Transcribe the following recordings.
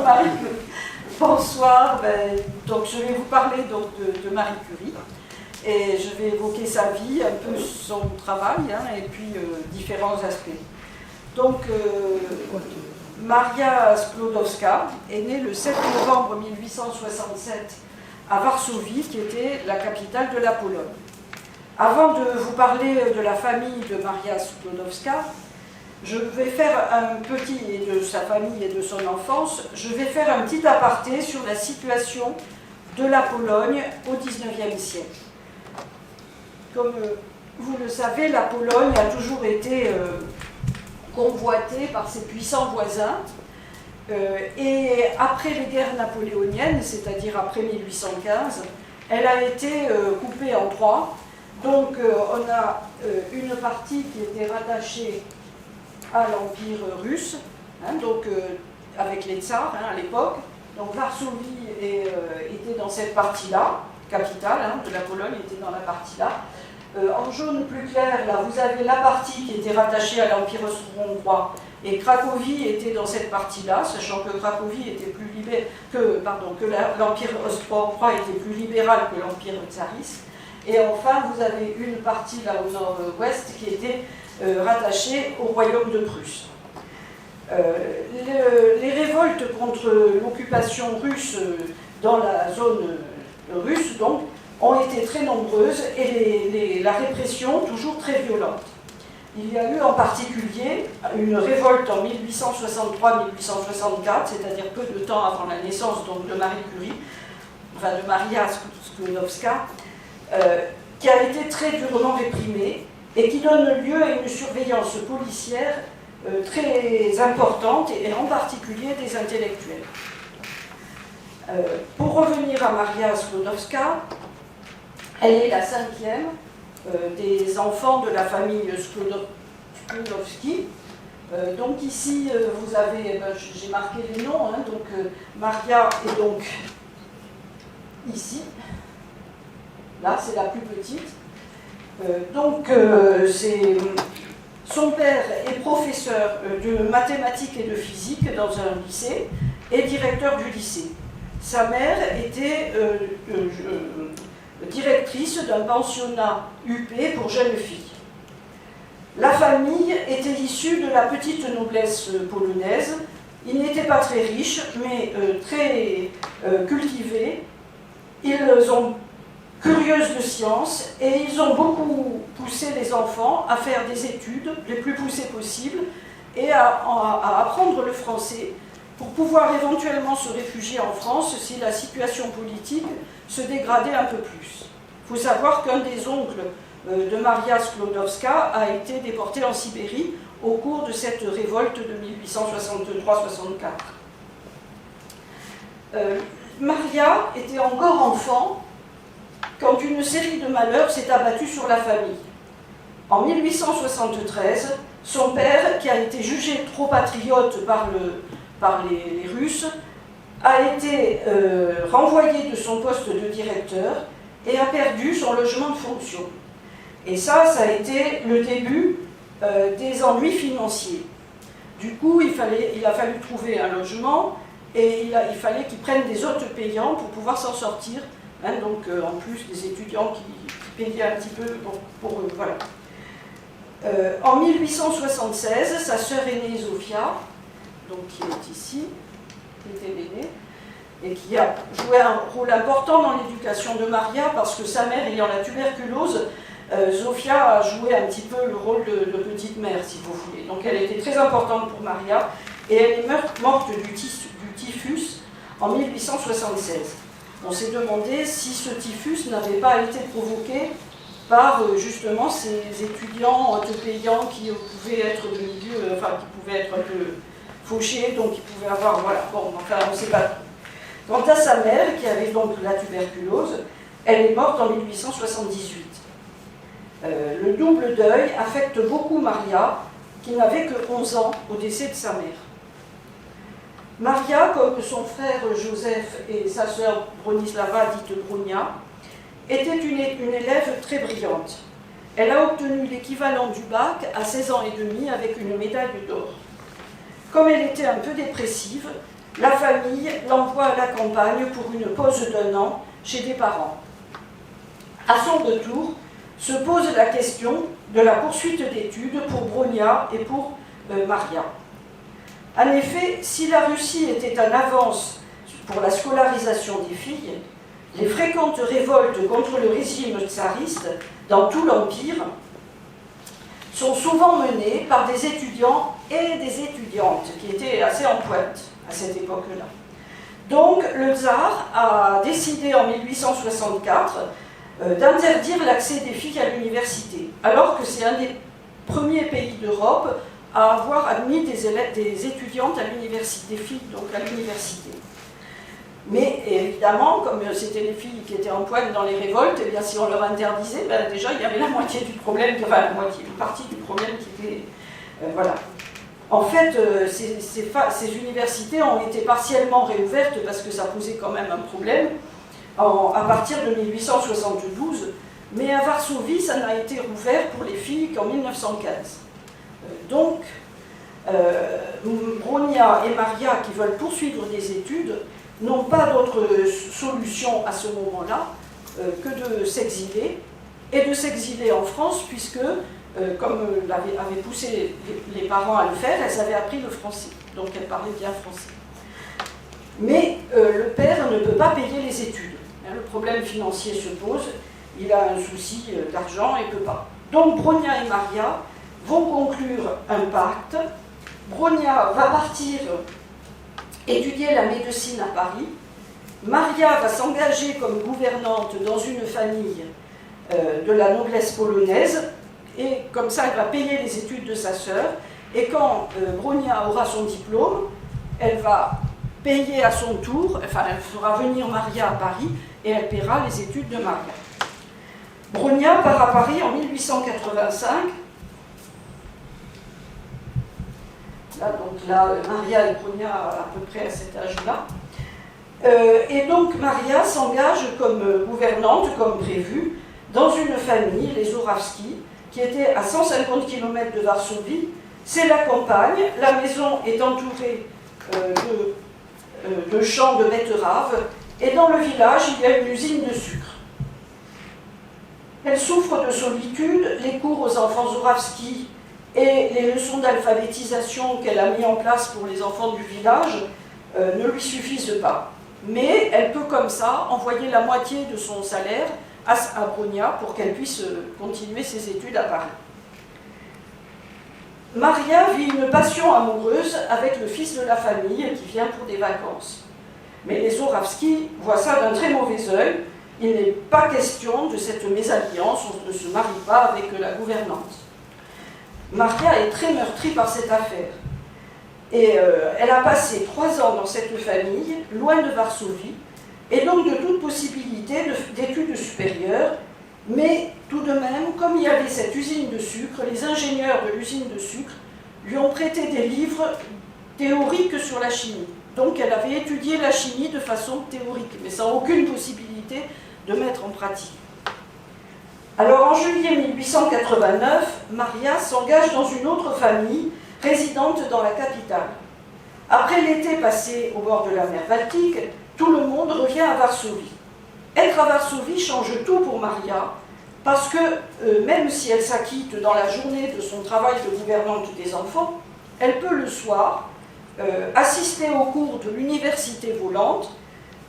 Marie. Bonsoir. Donc, je vais vous parler donc, de Marie Curie. Et je vais évoquer sa vie, un peu son travail, et puis différents aspects. Donc, Maria Sklodowska est née le 7 novembre 1867 à Varsovie, qui était la capitale de la Pologne. Avant de vous parler de la famille de Maria Sklodowska, je vais faire un petit, et de sa famille et de son enfance, je vais faire un petit aparté sur la situation de la Pologne au XIXe siècle. Comme vous le savez, la Pologne a toujours été convoitée par ses puissants voisins, et après les guerres napoléoniennes, c'est-à-dire après 1815, elle a été coupée en trois. Donc on a une partie qui était rattachée à l'Empire russe, donc avec les tsars à l'époque. Donc Varsovie était dans cette partie-là, capitale de la Pologne était dans la partie-là. En jaune plus clair, là, vous avez la partie qui était rattachée à l'Empire austro-hongrois, et Cracovie était dans cette partie-là, sachant que Cracovie était plus que l'Empire austro-hongrois était plus libéral que l'Empire tsariste. Et enfin, vous avez une partie là au nord-ouest qui était rattachée au royaume de Prusse. Les révoltes contre l'occupation russe dans la zone russe donc, ont été très nombreuses et la répression toujours très violente. Il y a eu en particulier une révolte en 1863-1864, c'est-à-dire peu de temps avant la naissance donc, de Marie Curie, enfin de Maria Sklodowska, qui a été très durement réprimée et qui donne lieu à une surveillance policière très importante et en particulier des intellectuels. Pour revenir à Maria Sklodowska, elle est la cinquième des enfants de la famille Sklodowski. Donc ici, vous avez, j'ai marqué les noms, donc Maria est donc ici. Là, c'est la plus petite. Son père est professeur de mathématiques et de physique dans un lycée et directeur du lycée. Sa mère était directrice d'un pensionnat UP pour jeunes filles. La famille était issue de la petite noblesse polonaise. Ils n'étaient pas très riches, mais très cultivés. Ils ont curieuses de sciences, et ils ont beaucoup poussé les enfants à faire des études les plus poussées possibles et à apprendre le français pour pouvoir éventuellement se réfugier en France si la situation politique se dégradait un peu plus. Il faut savoir qu'un des oncles de Maria Sklodowska a été déporté en Sibérie au cours de cette révolte de 1863-64. Maria était encore enfant quand une série de malheurs s'est abattue sur la famille. En 1873, son père, qui a été jugé trop patriote par les Russes, a été renvoyé de son poste de directeur et a perdu son logement de fonction. Et ça a été le début des ennuis financiers. Du coup, il a fallu trouver un logement et il fallait qu'il prenne des hôtes payants pour pouvoir s'en sortir. Donc en plus des étudiants qui payaient un petit peu pour eux, voilà. En 1876, sa sœur aînée Zofia, donc qui est ici, qui était l'aînée, et qui a joué un rôle important dans l'éducation de Maria, parce que sa mère ayant la tuberculose, Zofia a joué un petit peu le rôle de petite mère, si vous voulez. Donc elle était très importante pour Maria, et elle est morte du typhus en 1876. On s'est demandé si ce typhus n'avait pas été provoqué par justement ces étudiants payants qui pouvaient être de milieu, qui pouvaient être un peu fauchés, donc ils pouvaient avoir, voilà, bon, enfin on ne sait pas. Quant à sa mère, qui avait donc la tuberculose, elle est morte en 1878. Le double deuil affecte beaucoup Maria, qui n'avait que 11 ans au décès de sa mère. Maria, comme son frère Joseph et sa sœur Bronislava, dite Brunia, était une élève très brillante. Elle a obtenu l'équivalent du bac à 16 ans et demi avec une médaille d'or. Comme elle était un peu dépressive, la famille l'envoie à la campagne pour une pause d'1 an chez des parents. À son retour, se pose la question de la poursuite d'études pour Bronia et pour Maria. En effet, si la Russie était en avance pour la scolarisation des filles, les fréquentes révoltes contre le régime tsariste dans tout l'Empire sont souvent menées par des étudiants et des étudiantes qui étaient assez en pointe à cette époque-là. Donc le tsar a décidé en 1864 d'interdire l'accès des filles à l'université, alors que c'est un des premiers pays d'Europe à avoir admis des étudiantes à l'université, des filles donc à l'université. Mais évidemment, comme c'était les filles qui étaient en pointe dans les révoltes, eh bien, si on leur interdisait, ben, déjà il y avait la moitié du problème, enfin la moitié, une partie du problème qui était... voilà. En fait, ces universités ont été partiellement réouvertes parce que ça posait quand même un problème à partir de 1872, mais à Varsovie, ça n'a été rouvert pour les filles qu'en 1915. Donc, Bronia et Maria, qui veulent poursuivre des études, n'ont pas d'autre solution à ce moment-là que de s'exiler, et de s'exiler en France, puisque, comme avaient poussé les parents à le faire, elles avaient appris le français, donc elles parlaient bien français. Mais le père ne peut pas payer les études. Le problème financier se pose, il a un souci d'argent et ne peut pas. Donc Bronia et Maria vont conclure un pacte. Bronia va partir étudier la médecine à Paris. Maria va s'engager comme gouvernante dans une famille de la noblesse polonaise, et comme ça elle va payer les études de sa sœur, et quand Bronia aura son diplôme, elle va payer à son tour, enfin elle fera venir Maria à Paris, et elle paiera les études de Maria. Bronia part à Paris en 1885. Là, Maria et Bronia à peu près à cet âge-là. Et donc Maria s'engage comme gouvernante, comme prévu, dans une famille, les Orawski, qui était à 150 km de Varsovie. C'est la campagne, la maison est entourée de champs de betteraves, et dans le village, il y a une usine de sucre. Elle souffre de solitude, les cours aux enfants Orawski et les leçons d'alphabétisation qu'elle a mis en place pour les enfants du village ne lui suffisent pas. Mais elle peut comme ça envoyer la moitié de son salaire à Bronia pour qu'elle puisse continuer ses études à Paris. Maria vit une passion amoureuse avec le fils de la famille qui vient pour des vacances. Mais les Orawski voient ça d'un très mauvais œil. Il n'est pas question de cette mésalliance, on ne se marie pas avec la gouvernante. Maria est très meurtrie par cette affaire. Et elle a passé 3 ans dans cette famille, loin de Varsovie, et donc de toute possibilité d'études supérieures. Mais tout de même, comme il y avait cette usine de sucre, les ingénieurs de l'usine de sucre lui ont prêté des livres théoriques sur la chimie. Donc elle avait étudié la chimie de façon théorique, mais sans aucune possibilité de mettre en pratique. Alors en juillet 1889, Maria s'engage dans une autre famille résidente dans la capitale. Après l'été passé au bord de la mer Baltique, tout le monde revient à Varsovie. Être à Varsovie change tout pour Maria, parce que même si elle s'acquitte dans la journée de son travail de gouvernante des enfants, elle peut le soir assister aux cours de l'université volante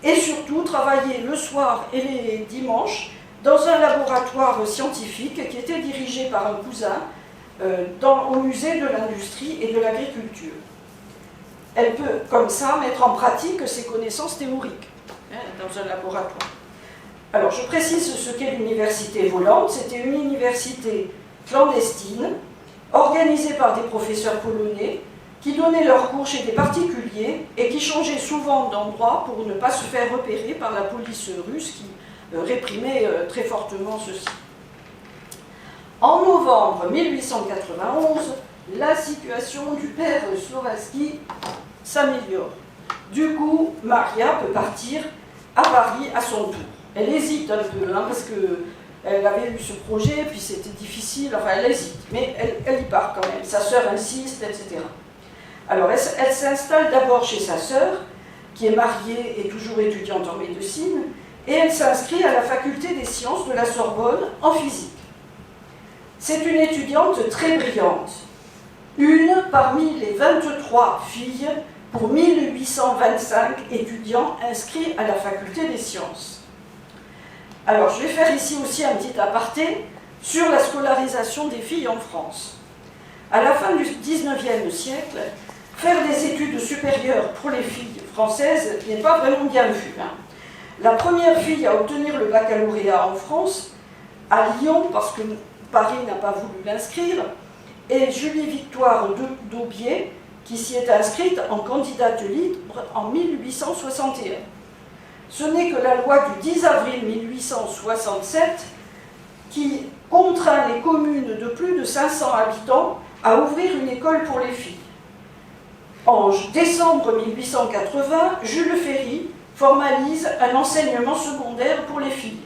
et surtout travailler le soir et les dimanches dans un laboratoire scientifique qui était dirigé par un cousin au musée de l'industrie et de l'agriculture. Elle peut comme ça mettre en pratique ses connaissances théoriques dans un laboratoire. Alors je précise ce qu'est l'université volante. C'était une université clandestine organisée par des professeurs polonais qui donnaient leurs cours chez des particuliers et qui changeaient souvent d'endroit pour ne pas se faire repérer par la police russe qui réprimait très fortement ceci. En novembre 1891, la situation du père Slovaski s'améliore. Du coup, Maria peut partir à Paris à son tour. Elle hésite un peu, parce qu'elle avait eu ce projet, puis c'était difficile, enfin elle hésite, mais elle y part quand même. Sa sœur insiste, etc. Alors elle s'installe d'abord chez sa sœur, qui est mariée et toujours étudiante en médecine, et elle s'inscrit à la faculté des sciences de la Sorbonne en physique. C'est une étudiante très brillante, une parmi les 23 filles pour 1825 étudiants inscrits à la faculté des sciences. Alors, je vais faire ici aussi un petit aparté sur la scolarisation des filles en France. À la fin du XIXe siècle, faire des études supérieures pour les filles françaises n'est pas vraiment bien vu. La première fille à obtenir le baccalauréat en France, à Lyon, parce que Paris n'a pas voulu l'inscrire, est Julie Victoire d'Aubier, qui s'y est inscrite en candidate libre en 1861. Ce n'est que la loi du 10 avril 1867 qui contraint les communes de plus de 500 habitants à ouvrir une école pour les filles. En décembre 1880, Jules Ferry formalise un enseignement secondaire pour les filles,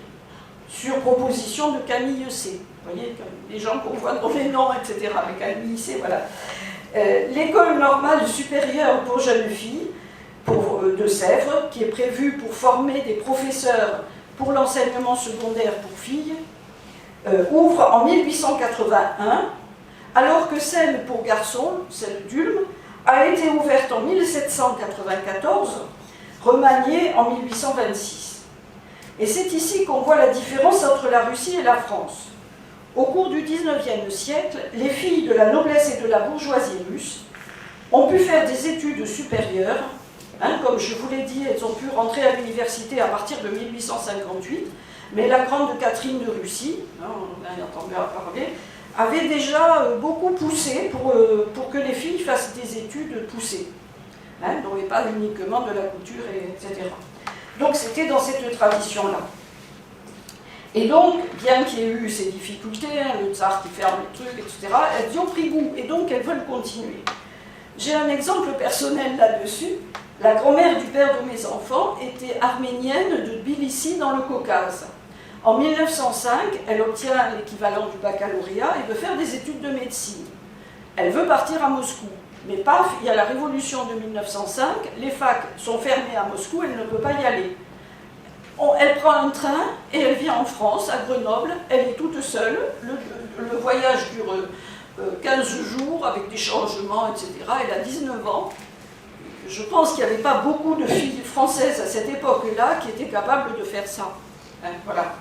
sur proposition de Camille C. Vous voyez, les gens qu'on voit dans les noms, etc., avec Camille C, voilà. L'école normale supérieure pour jeunes filles, de Sèvres, qui est prévue pour former des professeurs pour l'enseignement secondaire pour filles, ouvre en 1881, alors que celle pour garçons, celle d'Ulm, a été ouverte en 1794, remaniée en 1826. Et c'est ici qu'on voit la différence entre la Russie et la France. Au cours du XIXe siècle, les filles de la noblesse et de la bourgeoisie russe ont pu faire des études supérieures. Comme je vous l'ai dit, elles ont pu rentrer à l'université à partir de 1858, mais la grande Catherine de Russie, on a entendu parler, avait déjà beaucoup poussé pour que les filles fassent des études poussées, donc et pas uniquement de la couture, etc. Donc c'était dans cette tradition-là. Et donc, bien qu'il y ait eu ces difficultés, le tsar qui ferme les trucs, etc., elles y ont pris goût, et donc elles veulent continuer. J'ai un exemple personnel là-dessus. La grand-mère du père de mes enfants était arménienne de Tbilissi dans le Caucase. En 1905, elle obtient l'équivalent du baccalauréat et veut faire des études de médecine. Elle veut partir à Moscou. Mais paf, il y a la révolution de 1905, les facs sont fermées à Moscou, elle ne peut pas y aller. Elle prend un train et elle vient en France, à Grenoble, elle est toute seule, le voyage dure 15 jours avec des changements, etc. Elle a 19 ans. Je pense qu'il n'y avait pas beaucoup de filles françaises à cette époque-là qui étaient capables de faire ça. Voilà.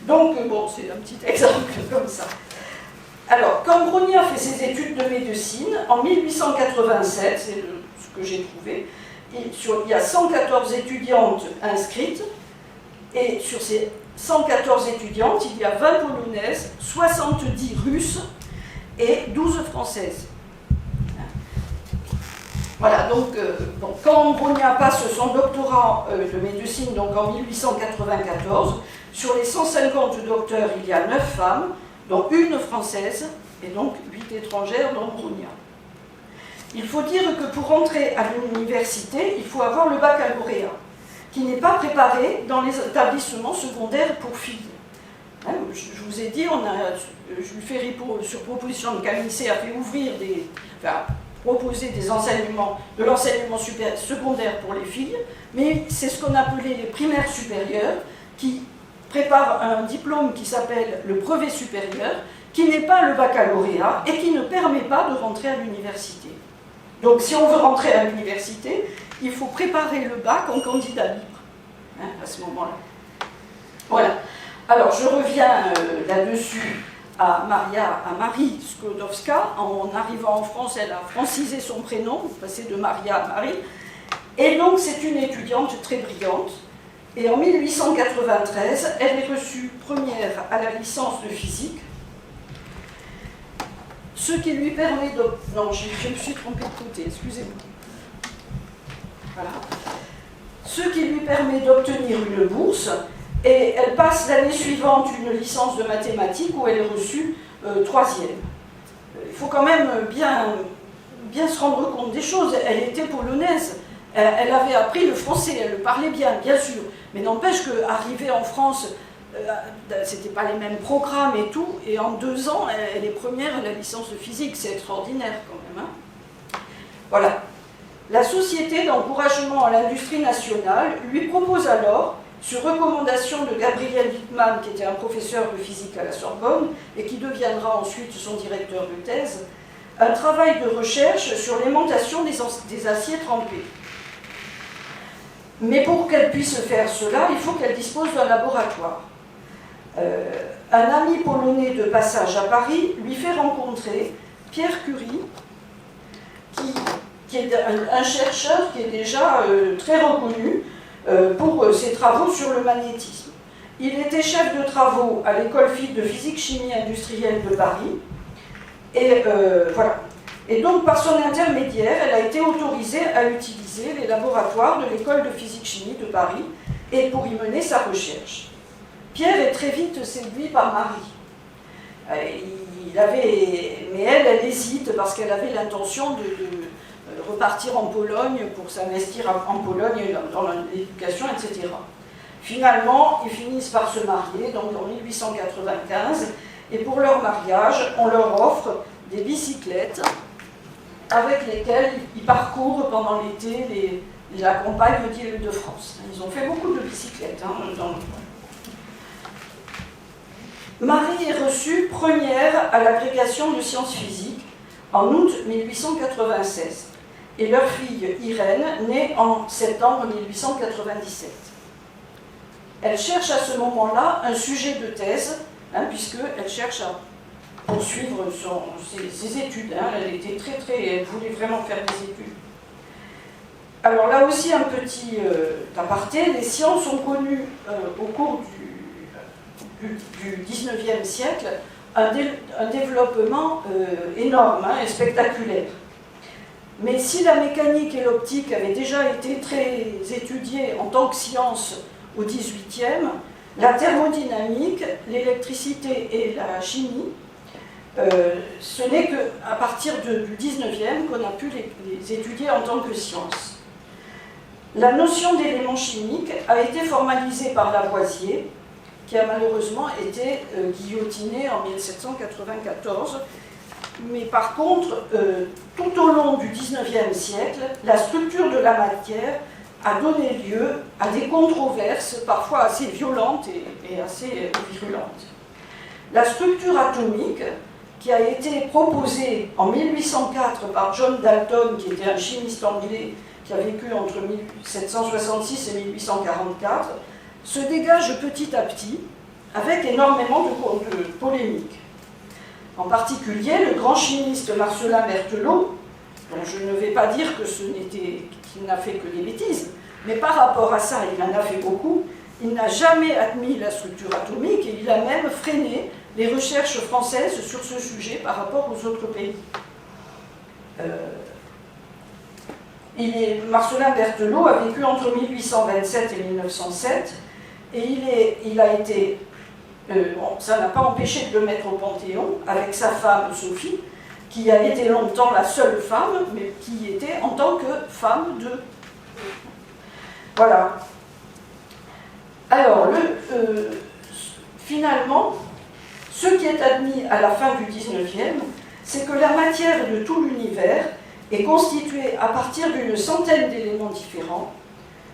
Donc, bon, c'est un petit exemple comme ça. Alors, quand Brogna fait ses études de médecine, en 1887, c'est ce que j'ai trouvé, il y a 114 étudiantes inscrites, et sur ces 114 étudiantes, il y a 20 polonaises, 70 russes et 12 françaises. Voilà, donc quand Brogna passe son doctorat de médecine, donc en 1894, sur les 150 docteurs, il y a 9 femmes, dont une française, et donc 8 étrangères, dont Brogna. Il faut dire que pour entrer à l'université, il faut avoir le baccalauréat, qui n'est pas préparé dans les établissements secondaires pour filles. Je vous ai dit, Jules Ferry, sur proposition de Camille C, a fait ouvrir proposer des enseignements, de l'enseignement secondaire pour les filles, mais c'est ce qu'on appelait les primaires supérieures, qui préparent un diplôme qui s'appelle le brevet supérieur, qui n'est pas le baccalauréat et qui ne permet pas de rentrer à l'université. Donc si on veut rentrer à l'université, il faut préparer le bac en candidat libre, à ce moment-là. Voilà. Alors je reviens là-dessus à Marie Sklodowska. En arrivant en France, elle a francisé son prénom, passé de Maria à Marie. Et donc c'est une étudiante très brillante. Et en 1893, elle est reçue première à la licence de physique, ce qui lui permet de... Non, je me suis trompée de côté, excusez-moi. Voilà. Ce qui lui permet d'obtenir une bourse, et elle passe l'année suivante une licence de mathématiques où elle est reçue troisième. Il faut quand même bien se rendre compte des choses. Elle était polonaise, elle avait appris le français, elle le parlait bien sûr, mais n'empêche qu'arriver en France, c'était pas les mêmes programmes et tout, et en 2 ans, elle est première à la licence de physique, c'est extraordinaire quand même. Voilà. La Société d'encouragement à l'industrie nationale lui propose alors, sur recommandation de Gabriel Wittmann, qui était un professeur de physique à la Sorbonne et qui deviendra ensuite son directeur de thèse, un travail de recherche sur l'aimantation des aciers trempés. Mais pour qu'elle puisse faire cela, il faut qu'elle dispose d'un laboratoire. Un ami polonais de passage à Paris lui fait rencontrer Pierre Curie, qui est un chercheur qui est déjà très reconnu pour ses travaux sur le magnétisme. Il était chef de travaux à l'école de physique-chimie industrielle de Paris, et voilà. Et donc, par son intermédiaire, elle a été autorisée à utiliser les laboratoires de l'école de physique-chimie de Paris et pour y mener sa recherche. Pierre est très vite séduit par Marie. Mais elle hésite parce qu'elle avait l'intention de repartir en Pologne pour s'investir en Pologne dans l'éducation, etc. Finalement, ils finissent par se marier, donc en 1895, et pour leur mariage, on leur offre des bicyclettes avec lesquelles ils parcourent pendant l'été la campagne d'Île-de-France. Ils ont fait beaucoup de bicyclettes. Marie est reçue première à l'agrégation de sciences physiques en août 1896 et leur fille Irène naît en septembre 1897. Elle cherche à ce moment-là un sujet de thèse, puisqu'elle cherche à poursuivre ses études. Elle était elle voulait vraiment faire des études. Alors là aussi un petit aparté, les sciences ont connu au cours du 19e siècle un développement énorme et spectaculaire. Mais si la mécanique et l'optique avaient déjà été très étudiées en tant que science au 18e, la thermodynamique, l'électricité et la chimie, ce n'est qu'à partir du 19e qu'on a pu les étudier en tant que science. La notion d'élément chimique a été formalisée par Lavoisier, qui a malheureusement été guillotiné en 1794. Mais par contre, tout au long du 19e siècle, la structure de la matière a donné lieu à des controverses parfois assez violentes et assez virulentes. La structure atomique, qui a été proposée en 1804 par John Dalton, qui était un chimiste anglais qui a vécu entre 1766 et 1844, se dégage petit à petit avec énormément de polémiques. En particulier, le grand chimiste Marcellin Berthelot, dont je ne vais pas dire qu'il n'a fait que des bêtises, mais par rapport à ça, il en a fait beaucoup, il n'a jamais admis la structure atomique et il a même freiné les recherches françaises sur ce sujet par rapport aux autres pays. Marcellin Berthelot a vécu entre 1827 et 1907 et il a été, ça n'a pas empêché de le mettre au Panthéon avec sa femme Sophie, qui a été longtemps la seule femme, mais qui était en tant que femme de... Voilà. Alors, finalement, ce qui est admis à la fin du 19e, c'est que la matière de tout l'univers est constituée à partir d'une centaine d'éléments différents.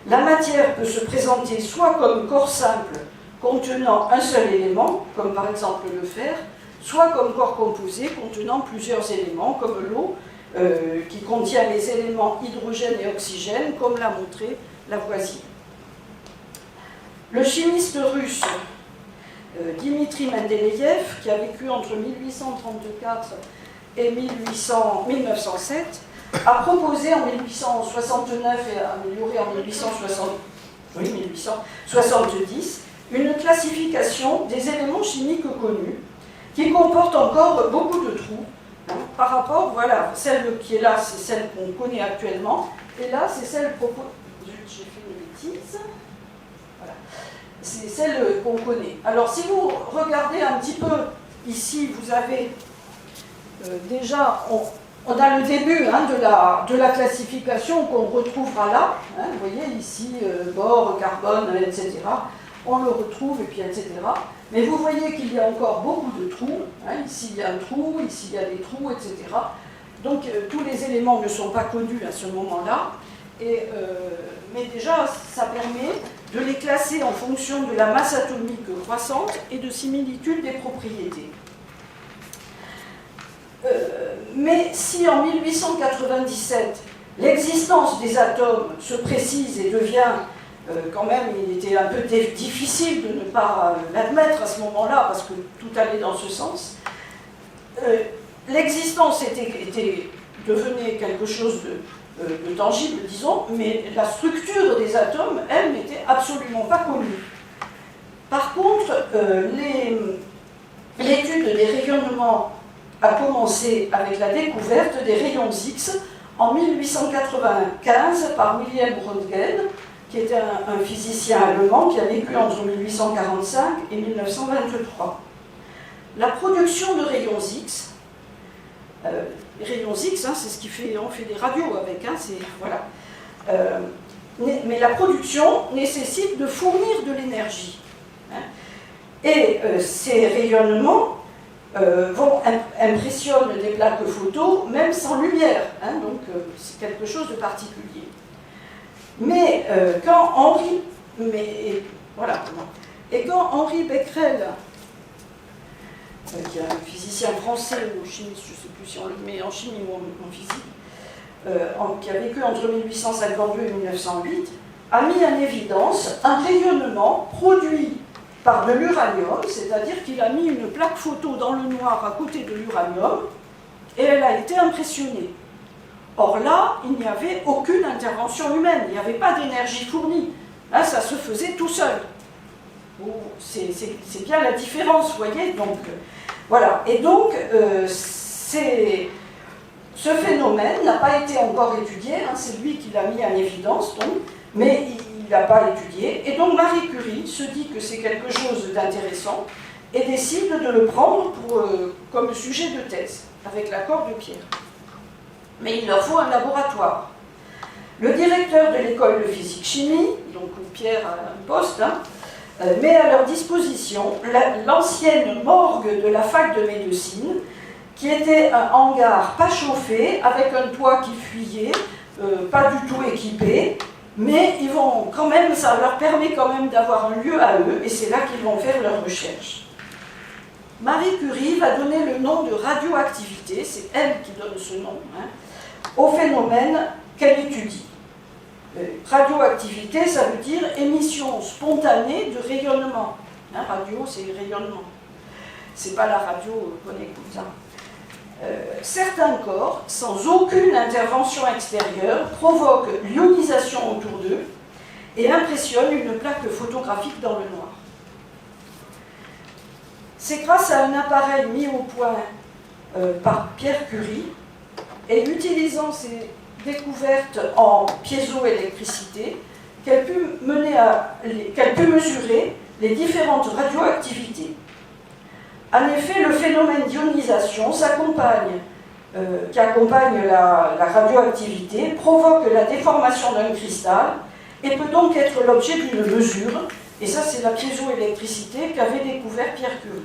La matière peut se présenter soit comme corps simple contenant un seul élément, comme par exemple le fer, soit comme corps composé contenant plusieurs éléments, comme l'eau, qui contient les éléments hydrogène et oxygène, comme l'a montré Lavoisier. Le chimiste russe Dimitri Mendeleïev, qui a vécu entre 1834 et 1907, a proposé en 1869 et a amélioré en 1870 une classification des éléments chimiques connus qui comporte encore beaucoup de trous. Par rapport, voilà, celle qui est là, c'est celle qu'on connaît actuellement, et là, c'est celle proposée. J'ai fait une bêtise. Voilà. C'est celle qu'on connaît. Alors, si vous regardez un petit peu ici, vous avez déjà, on a le début de la classification qu'on retrouvera là. Vous voyez ici, bore, carbone, etc. On le retrouve, et puis etc. Mais vous voyez qu'il y a encore beaucoup de trous. Ici, il y a un trou, ici, il y a des trous, etc. Donc tous les éléments ne sont pas connus à ce moment-là, mais déjà ça permet de les classer en fonction de la masse atomique croissante et de similitude des propriétés. Mais si en 1897 l'existence des atomes se précise et devient quand même, il était un peu difficile de ne pas l'admettre à ce moment-là parce que tout allait dans ce sens, l'existence devenait quelque chose de tangible, disons, mais la structure des atomes, elle, n'était absolument pas connue. Par contre, l'étude des rayonnements a commencé avec la découverte des rayons X en 1895 par Wilhelm Röntgen, qui était un physicien allemand qui a vécu entre 1845 et 1923. La production de rayons X, c'est ce qui fait, on fait des radios avec, voilà. Mais la production nécessite de fournir de l'énergie. Et ces rayonnements impressionnent des plaques photo, même sans lumière, donc c'est quelque chose de particulier. Mais quand Henri Becquerel, qui est un physicien français ou chimiste, je ne sais plus si on le met en chimie ou en physique, qui a vécu entre 1852 et 1908, a mis en évidence un rayonnement produit par de l'uranium, c'est-à-dire qu'il a mis une plaque photo dans le noir à côté de l'uranium et elle a été impressionnée. Or là, il n'y avait aucune intervention humaine, il n'y avait pas d'énergie fournie. Là, ça se faisait tout seul. C'est bien la différence, vous voyez. Donc, voilà. Et donc, ce phénomène n'a pas été encore étudié, c'est lui qui l'a mis en évidence, donc, mais il n'a pas étudié. Et donc, Marie Curie se dit que c'est quelque chose d'intéressant et décide de le prendre comme sujet de thèse, avec l'accord de Pierre. Mais il leur faut un laboratoire. Le directeur de l'école de physique-chimie, donc où Pierre a un poste, met à leur disposition l'ancienne morgue de la fac de médecine, qui était un hangar pas chauffé, avec un toit qui fuyait, pas du tout équipé, mais ça leur permet quand même d'avoir un lieu à eux, et c'est là qu'ils vont faire leurs recherches. Marie Curie va donner le nom de radioactivité, c'est elle qui donne ce nom, au phénomène qu'elle étudie. Radioactivité, ça veut dire émission spontanée de rayonnement. Radio, c'est rayonnement. C'est pas la radio qu'on écoute. Certains corps, sans aucune intervention extérieure, provoquent l'ionisation autour d'eux et impressionnent une plaque photographique dans le noir. C'est grâce à un appareil mis au point par Pierre Curie et utilisant ses découvertes en piézoélectricité qu'elle put mesurer les différentes radioactivités. En effet, le phénomène d'ionisation qui accompagne la radioactivité provoque la déformation d'un cristal et peut donc être l'objet d'une mesure, et ça c'est la piézoélectricité qu'avait découvert Pierre Curie.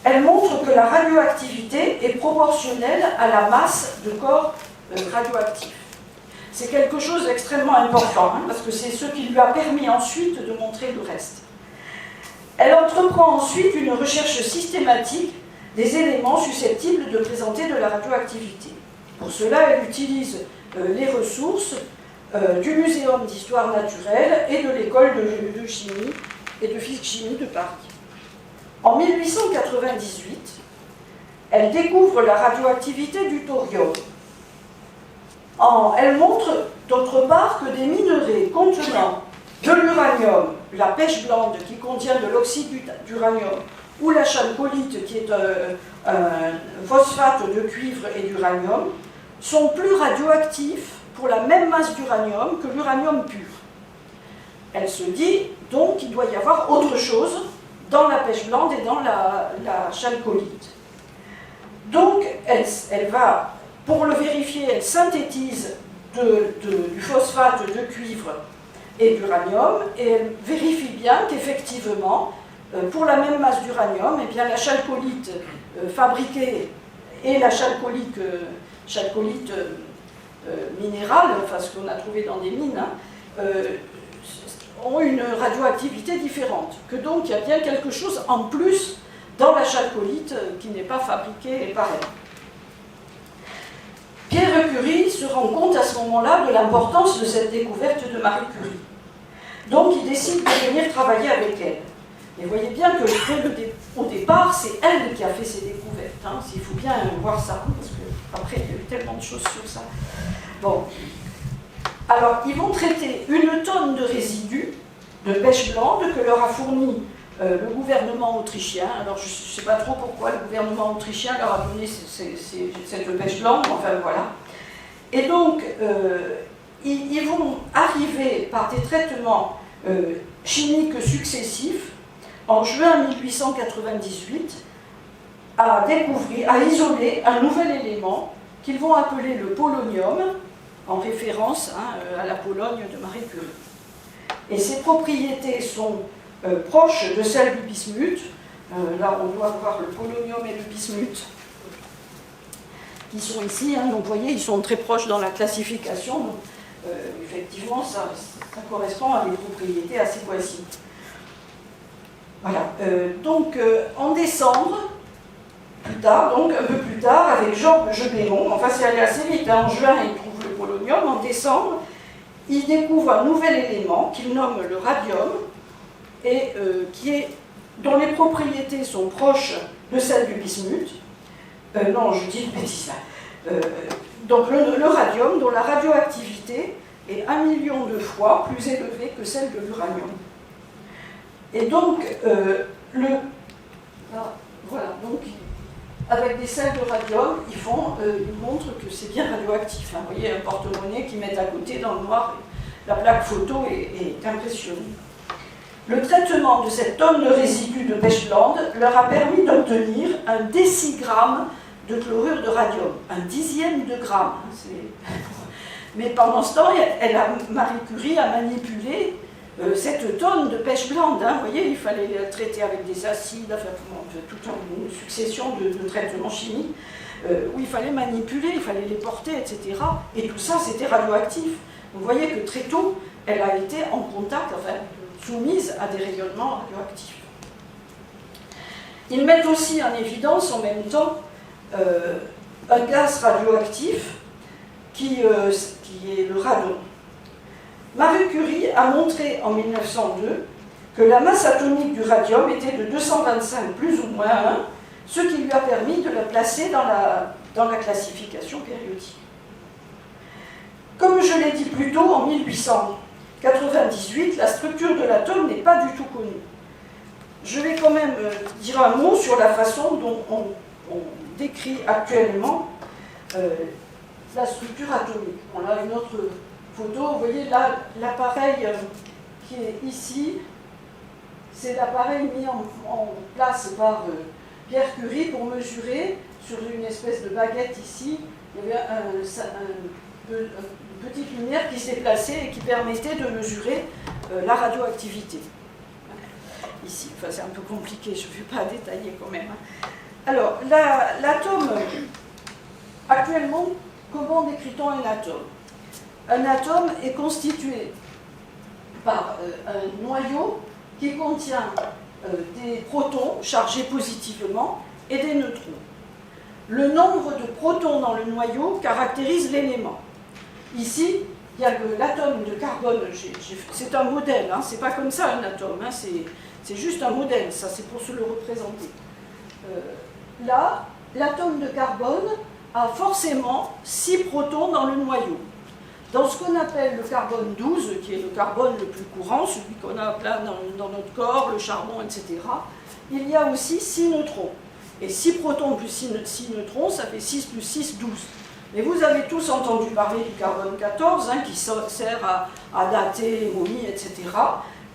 Elle montre que la radioactivité est proportionnelle à la masse de corps radioactifs. C'est quelque chose d'extrêmement important, parce que c'est ce qui lui a permis ensuite de montrer le reste. Elle entreprend ensuite une recherche systématique des éléments susceptibles de présenter de la radioactivité. Pour cela, elle utilise les ressources du Muséum d'histoire naturelle et de l'école de chimie et de physique-chimie de Paris. En 1898, elle découvre la radioactivité du thorium. Elle montre d'autre part que des minerais contenant de l'uranium, la pêche blande qui contient de l'oxyde d'uranium, ou la chalcolite qui est un phosphate de cuivre et d'uranium, sont plus radioactifs pour la même masse d'uranium que l'uranium pur. Elle se dit donc qu'il doit y avoir autre chose dans la pêche blande et dans la chalcolite. Donc elle va, pour le vérifier, elle synthétise du phosphate de cuivre et d'uranium, et elle vérifie bien qu'effectivement, pour la même masse d'uranium, eh bien, la chalcolite fabriquée et la chalcolite minérale, enfin ce qu'on a trouvé dans des mines, ont une radioactivité différente. Que donc il y a bien quelque chose en plus dans la chalcolite qui n'est pas fabriquée par elle. Pierre Curie se rend compte à ce moment-là de l'importance de cette découverte de Marie Curie. Donc il décide de venir travailler avec elle. Et vous voyez bien que au départ, c'est elle qui a fait ces découvertes. Hein. Il faut bien voir ça, parce qu'après, il y a eu tellement de choses sur ça. Bon. Alors, ils vont traiter 1 tonne de résidus de pêche blande que leur a fourni le gouvernement autrichien. Alors, je ne sais pas trop pourquoi le gouvernement autrichien leur a donné cette pêche blande, enfin voilà. Et donc, ils vont arriver par des traitements chimiques successifs, en juin 1898, à isoler un nouvel élément qu'ils vont appeler le polonium, en référence à la Pologne de Marie Curie. Et ses propriétés sont proches de celles du bismuth. Là, on doit voir le polonium et le bismuth qui sont ici. Hein, donc, vous voyez, ils sont très proches dans la classification. Donc, effectivement, ça correspond à des propriétés assez voisines. Voilà. En décembre, un peu plus tard, avec Georges Béron, enfin c'est allé assez vite, hein, en juin il trouve le polonium, en décembre, il découvre un nouvel élément qu'il nomme le radium, et dont les propriétés sont proches de celles du bismuth. Non, je dis une bêtise là. Donc le radium, dont la radioactivité est 1 million de fois plus élevée que celle de l'uranium. Et donc, voilà, donc, avec des sels de radium, ils montrent que c'est bien radioactif. Hein. Vous voyez un porte-monnaie qu'ils mettent à côté dans le noir. La plaque photo est impressionnante. Le traitement de cette tonne de résidus de pêche blande leur a permis d'obtenir un décigramme de chlorure de radium, un 1/10 de gramme. Mais pendant ce temps, Marie Curie a manipulé cette tonne de pêche blande. Hein. Vous voyez, il fallait la traiter avec des acides, enfin, toute une succession de traitements chimiques où il fallait manipuler, il fallait les porter, etc. Et tout ça, c'était radioactif. Vous voyez que très tôt, elle a été en contact, enfin, soumise à des rayonnements radioactifs. Ils mettent aussi en évidence en même temps un gaz radioactif qui est le radon. Marie Curie a montré en 1902 que la masse atomique du radium était de 225 plus ou moins 1, ce qui lui a permis de la placer dans la classification périodique. Comme je l'ai dit plus tôt, en 1898, la structure de l'atome n'est pas du tout connue. Je vais quand même dire un mot sur la façon dont on décrit actuellement la structure atomique. On a une autre photo, vous voyez là, l'appareil qui est ici, c'est l'appareil mis en place par Pierre Curie pour mesurer sur une espèce de baguette ici. Il y avait une petite lumière qui s'est placée et qui permettait de mesurer la radioactivité. Ici, enfin c'est un peu compliqué, je ne vais pas détailler quand même. Alors, l'atome, actuellement, comment décrit-on un atome? Un atome est constitué par un noyau qui contient des protons chargés positivement et des neutrons. Le nombre de protons dans le noyau caractérise l'élément. Ici, il y a l'atome de carbone, c'est un modèle, hein, c'est pas comme ça un atome, hein, c'est juste un modèle, ça c'est pour se le représenter. Là, l'atome de carbone a forcément 6 protons dans le noyau. Dans ce qu'on appelle le carbone 12, qui est le carbone le plus courant, celui qu'on a plein dans notre corps, le charbon, etc., il y a aussi 6 neutrons. Et 6 protons plus 6 neutrons, ça fait 6 plus 6, 12. Mais vous avez tous entendu parler du carbone 14, hein, qui sert à dater les momies, etc.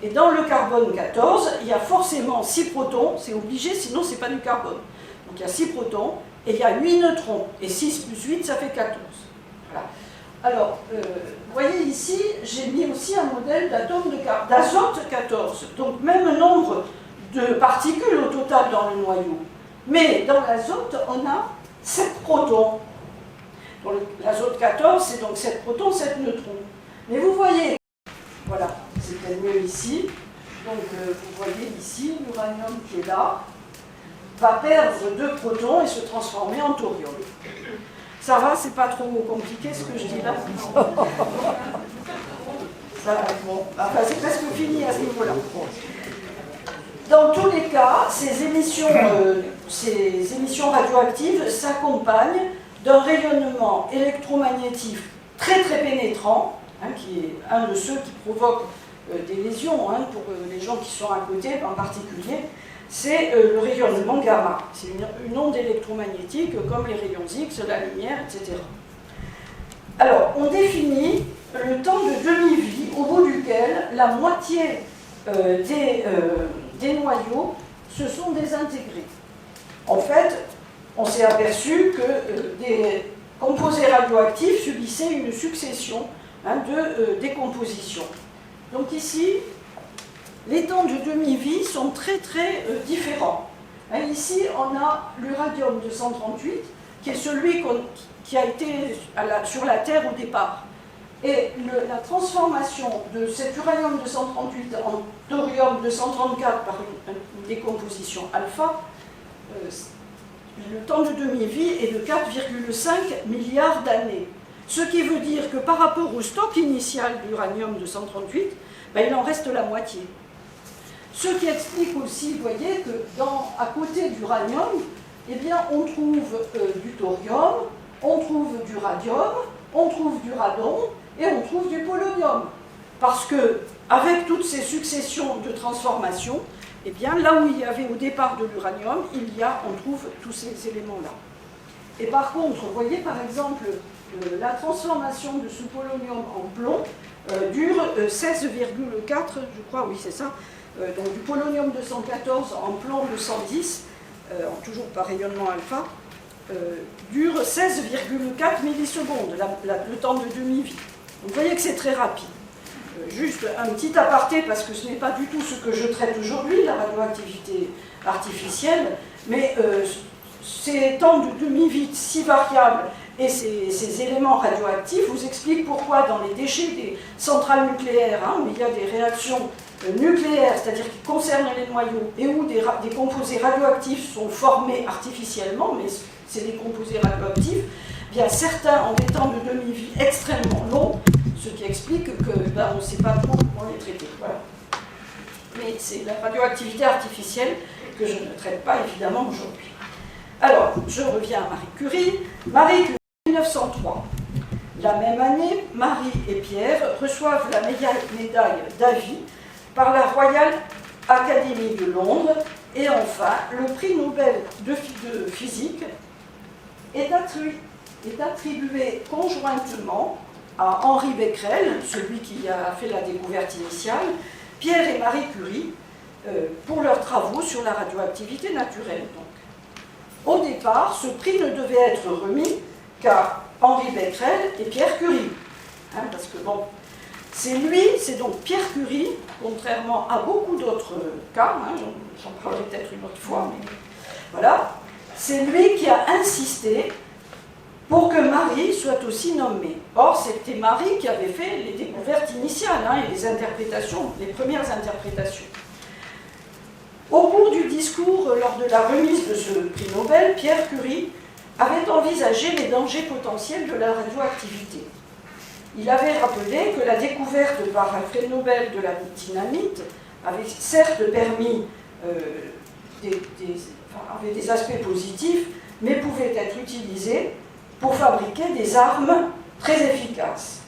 Et dans le carbone 14, il y a forcément 6 protons, c'est obligé, sinon c'est pas du carbone. Donc il y a 6 protons, et il y a 8 neutrons. Et 6 plus 8, ça fait 14. Voilà. Alors, vous voyez ici, j'ai mis aussi un modèle d'azote 14. Donc même nombre de particules au total dans le noyau. Mais dans l'azote, on a 7 protons. Donc, l'azote 14, c'est donc 7 protons, 7 neutrons. Mais vous voyez, voilà, c'est peut-être mieux ici. Donc, vous voyez ici, l'uranium qui est là va perdre 2 protons et se transformer en thorium. Ça va, c'est pas trop compliqué ce que je dis là. Bon, enfin, c'est presque fini à ce niveau-là. Dans tous les cas, ces émissions radioactives s'accompagnent d'un rayonnement électromagnétique très très pénétrant, hein, qui est un de ceux qui provoquent des lésions, hein, pour les gens qui sont à côté en particulier, c'est le rayonnement gamma. C'est une onde électromagnétique comme les rayons X, la lumière, etc. Alors, on définit le temps de demi-vie au bout duquel la moitié des noyaux se sont désintégrés. En fait, on s'est aperçu que des composés radioactifs subissaient une succession, hein, de décomposition. Donc ici, les temps de demi-vie sont très très différents. Hein, ici, on a l'uranium 238, qui est celui qui a été sur la Terre au départ. Et la transformation de cet uranium 238 en thorium 234 par une décomposition alpha, le temps de demi-vie est de 4,5 milliards d'années. Ce qui veut dire que par rapport au stock initial d'uranium 238, ben, il en reste la moitié. Ce qui explique aussi, vous voyez, que à côté d'uranium, eh bien, on trouve du thorium, on trouve du radium, on trouve du radon et on trouve du polonium. Parce que, avec toutes ces successions de transformations, eh bien, là où il y avait au départ de l'uranium, on trouve tous ces éléments-là. Et par contre, vous voyez par exemple, la transformation de ce polonium en plomb dure 16,4, je crois, oui c'est ça, donc du polonium 214 en plomb 210, toujours par rayonnement alpha, dure 16,4 millisecondes, le temps de demi-vie. Donc vous voyez que c'est très rapide. Juste un petit aparté, parce que ce n'est pas du tout ce que je traite aujourd'hui, la radioactivité artificielle, mais ces temps de demi-vie si variables et ces éléments radioactifs vous expliquent pourquoi dans les déchets des centrales nucléaires, hein, où il y a des réactions nucléaires, c'est-à-dire qui concernent les noyaux, et où des composés radioactifs sont formés artificiellement, mais c'est des composés radioactifs, bien certains ont des temps de demi-vie extrêmement longs, ce qui explique que ben, on ne sait pas trop comment les traiter. Voilà. Mais c'est la radioactivité artificielle que je ne traite pas évidemment aujourd'hui. Alors, je reviens à Marie Curie. Marie Curie, 1903. La même année, Marie et Pierre reçoivent la médaille Davy par la Royal Academy de Londres. Et enfin, le prix Nobel de physique est attribué conjointement à Henri Becquerel, celui qui a fait la découverte initiale, Pierre et Marie Curie, pour leurs travaux sur la radioactivité naturelle. Donc. Au départ, ce prix ne devait être remis qu'à Henri Becquerel et Pierre Curie. Hein, parce que bon, c'est donc Pierre Curie, contrairement à beaucoup d'autres cas, hein, j'en parlerai peut-être une autre fois, mais voilà, c'est lui qui a insisté pour que Marie soit aussi nommée. Or, c'était Marie qui avait fait les découvertes initiales, hein, et les interprétations, les premières interprétations. Au cours du discours lors de la remise de ce prix Nobel, Pierre Curie avait envisagé les dangers potentiels de la radioactivité. Il avait rappelé que la découverte par Alfred Nobel de la dynamite avait certes permis avait des aspects positifs, mais pouvait être utilisée pour fabriquer des armes très efficaces.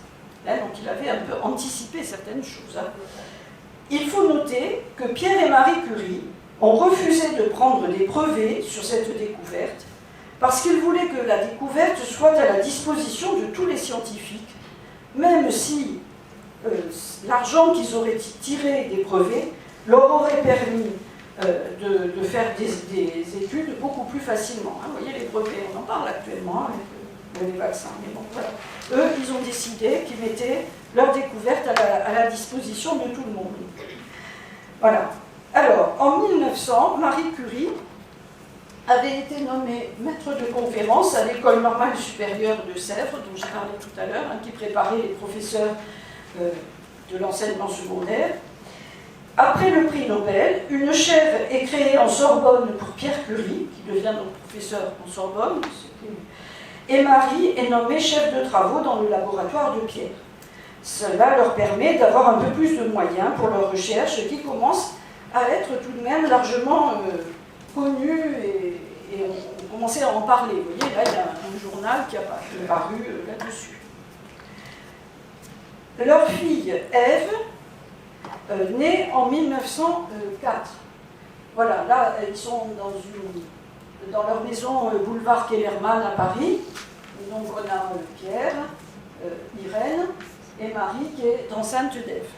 Là, donc il avait un peu anticipé certaines choses. Hein. Il faut noter que Pierre et Marie Curie ont refusé de prendre des brevets sur cette découverte parce qu'ils voulaient que la découverte soit à la disposition de tous les scientifiques, même si l'argent qu'ils auraient tiré des brevets leur aurait permis de faire des études beaucoup plus facilement. Hein. Vous voyez, les brevets, on en parle actuellement avec les vaccins, mais bon, voilà. Eux, ils ont décidé qu'ils mettaient leur découverte à la disposition de tout le monde. Voilà. Alors, en 1900, Marie Curie avait été nommé maître de conférence à l'École normale supérieure de Sèvres, dont j'ai parlé tout à l'heure, qui préparait les professeurs de l'enseignement secondaire. Après le prix Nobel, une chaire est créée en Sorbonne pour Pierre Curie, qui devient donc professeur en Sorbonne, et Marie est nommée chef de travaux dans le laboratoire de Pierre. Cela leur permet d'avoir un peu plus de moyens pour leurs recherches qui commencent à être tout de même largement connues et on commençait à en parler. Vous voyez, là, il y a un journal qui a paru là-dessus. Leur fille, Ève, née en 1904. Voilà, là, ils sont dans leur maison boulevard Kellermann à Paris. Et donc, on a Pierre, Irène et Marie qui est enceinte d'Ève.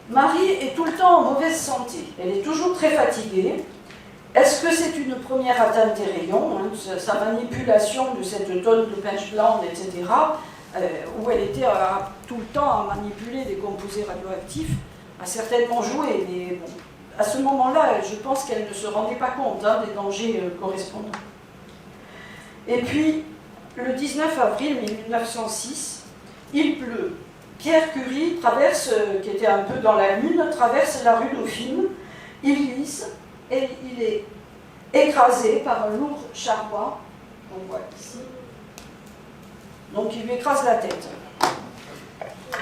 Marie est tout le temps en mauvaise santé. Elle est toujours très fatiguée. Est-ce que c'est une première atteinte des rayons, sa manipulation de cette tonne de pêche blande, etc., où elle était tout le temps à manipuler des composés radioactifs, a certainement joué. Mais bon, à ce moment-là, je pense qu'elle ne se rendait pas compte des dangers correspondants. Et puis, le 19 avril 1906, il pleut. Pierre Curie traverse, qui était un peu dans la lune, traverse la rue Dauphine, il glisse et il est écrasé par un lourd charroi, qu'on voit ici. Donc il lui écrase la tête.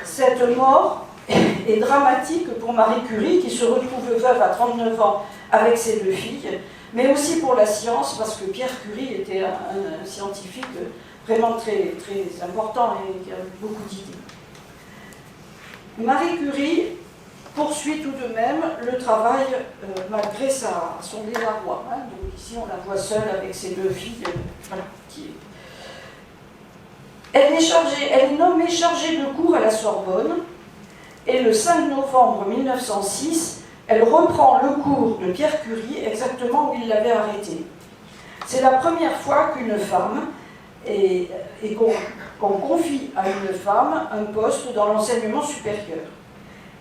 Cette mort est dramatique pour Marie Curie, qui se retrouve veuve à 39 ans avec ses 2 filles, mais aussi pour la science, parce que Pierre Curie était un scientifique vraiment très, très important et qui a eu beaucoup d'idées. Marie Curie poursuit tout de même le travail malgré son désarroi. Donc ici, on la voit seule avec ses 2 filles. Voilà, elle est nommée chargée de cours à la Sorbonne et le 5 novembre 1906, elle reprend le cours de Pierre Curie exactement où il l'avait arrêté. C'est la première fois qu'une femme, et qu'on confie à une femme un poste dans l'enseignement supérieur.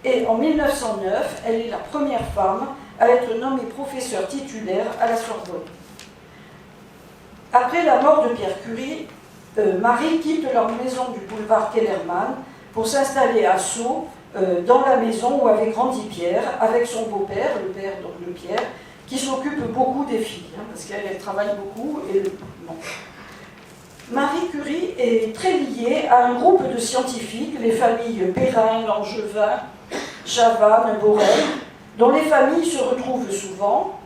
Et en 1909, elle est la première femme à être nommée professeure titulaire à la Sorbonne. Après la mort de Pierre Curie, Marie quitte leur maison du boulevard Kellermann pour s'installer à Sceaux, dans la maison où avait grandi Pierre, avec son beau-père, le père donc de Pierre, qui s'occupe beaucoup des filles, parce qu'elle travaille beaucoup. Marie Curie est très liée à un groupe de scientifiques, les familles Perrin, Langevin, Chavannes, Borel, dont les familles se retrouvent souvent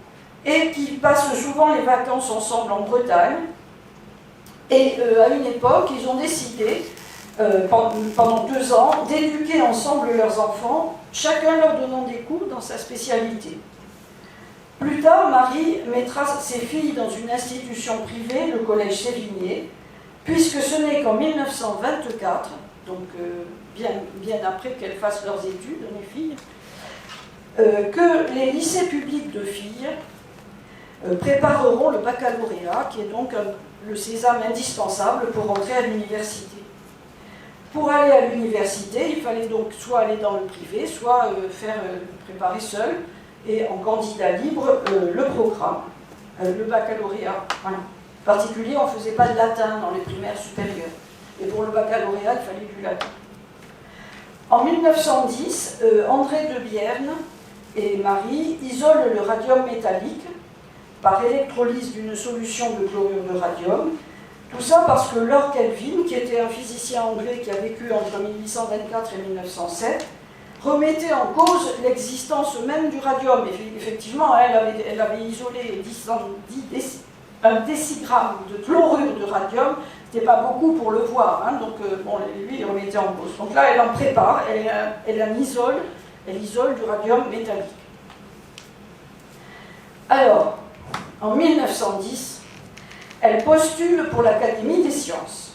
et qui passent souvent les vacances ensemble en Bretagne. Et à une époque, ils ont décidé, pendant 2 ans, d'éduquer ensemble leurs enfants, chacun leur donnant des cours dans sa spécialité. Plus tard, Marie mettra ses filles dans une institution privée, le collège Sévigné, puisque ce n'est qu'en 1924, donc bien après qu'elles fassent leurs études, les filles, que les lycées publics de filles prépareront le baccalauréat, qui est donc le sésame indispensable pour entrer à l'université. Pour aller à l'université, il fallait donc soit aller dans le privé, soit préparer seul, et en candidat libre, le programme, le baccalauréat. Voilà. En particulier, on ne faisait pas de latin dans les primaires supérieures. Et pour le baccalauréat, il fallait du latin. En 1910, André de Bierne et Marie isolent le radium métallique par électrolyse d'une solution de chlorure de radium. Tout ça parce que Lord Kelvin, qui était un physicien anglais qui a vécu entre 1824 et 1907, remettait en cause l'existence même du radium. Et effectivement, elle avait isolé un décigramme de chlorure de radium. C'était pas beaucoup pour le voir, donc lui il remettait en cause. Donc là, elle en prépare, elle isole du radium métallique. Alors, en 1910, elle postule pour l'Académie des sciences.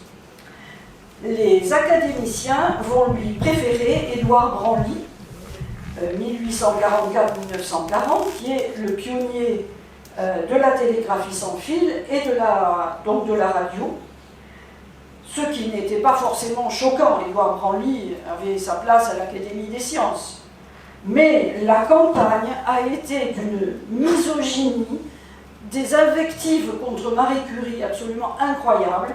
Les académiciens vont lui préférer Édouard Branly, 1844-1940, qui est le pionnier de la télégraphie sans fil et de la radio. Ce qui n'était pas forcément choquant. Édouard Branly avait sa place à l'Académie des sciences. Mais la campagne a été d'une misogynie des invectives contre Marie Curie absolument incroyables.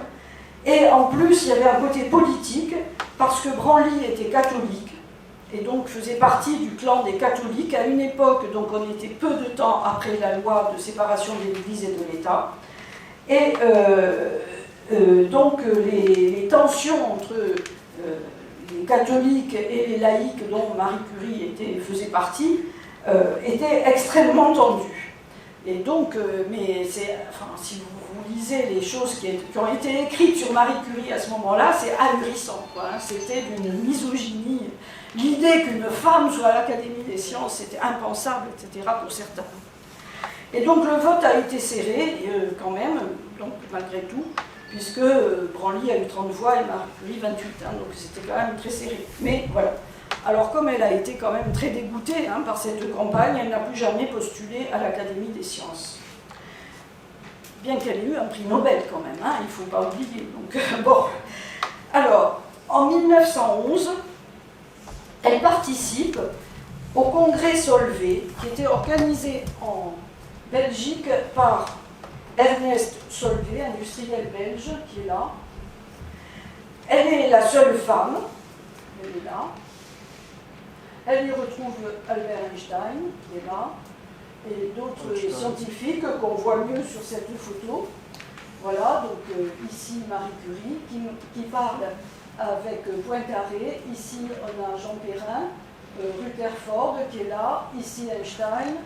Et en plus, il y avait un côté politique, parce que Branly était catholique, et donc faisait partie du clan des catholiques, à une époque, donc on était peu de temps après la loi de séparation de l'Église et de l'État. Et donc les tensions entre les catholiques et les laïcs, dont Marie Curie faisait partie, étaient extrêmement tendues. Et donc, si vous lisez les choses qui ont été écrites sur Marie Curie à ce moment-là, c'est ahurissant, quoi, hein. C'était d'une misogynie. L'idée qu'une femme soit à l'Académie des sciences, c'était impensable, etc., pour certains. Et donc le vote a été serré, quand même, donc, malgré tout, puisque Branly a eu 30 voix et Marie Curie 28, hein, donc c'était quand même très serré. Mais voilà. Alors comme elle a été quand même très dégoûtée, hein, par cette campagne, elle n'a plus jamais postulé à l'Académie des sciences. Bien qu'elle ait eu un prix Nobel quand même, hein, il ne faut pas oublier. Donc, bon. Alors, en 1911, elle participe au congrès Solvay, qui était organisé en Belgique par Ernest Solvay, industriel belge, qui est là. Elle est la seule femme, elle est là. Elle y retrouve Albert Einstein, qui est là, et d'autres scientifiques qu'on voit mieux sur cette photo. Voilà, donc ici Marie Curie, qui parle avec Poincaré. Ici on a Jean Perrin, Rutherford qui est là, ici Einstein,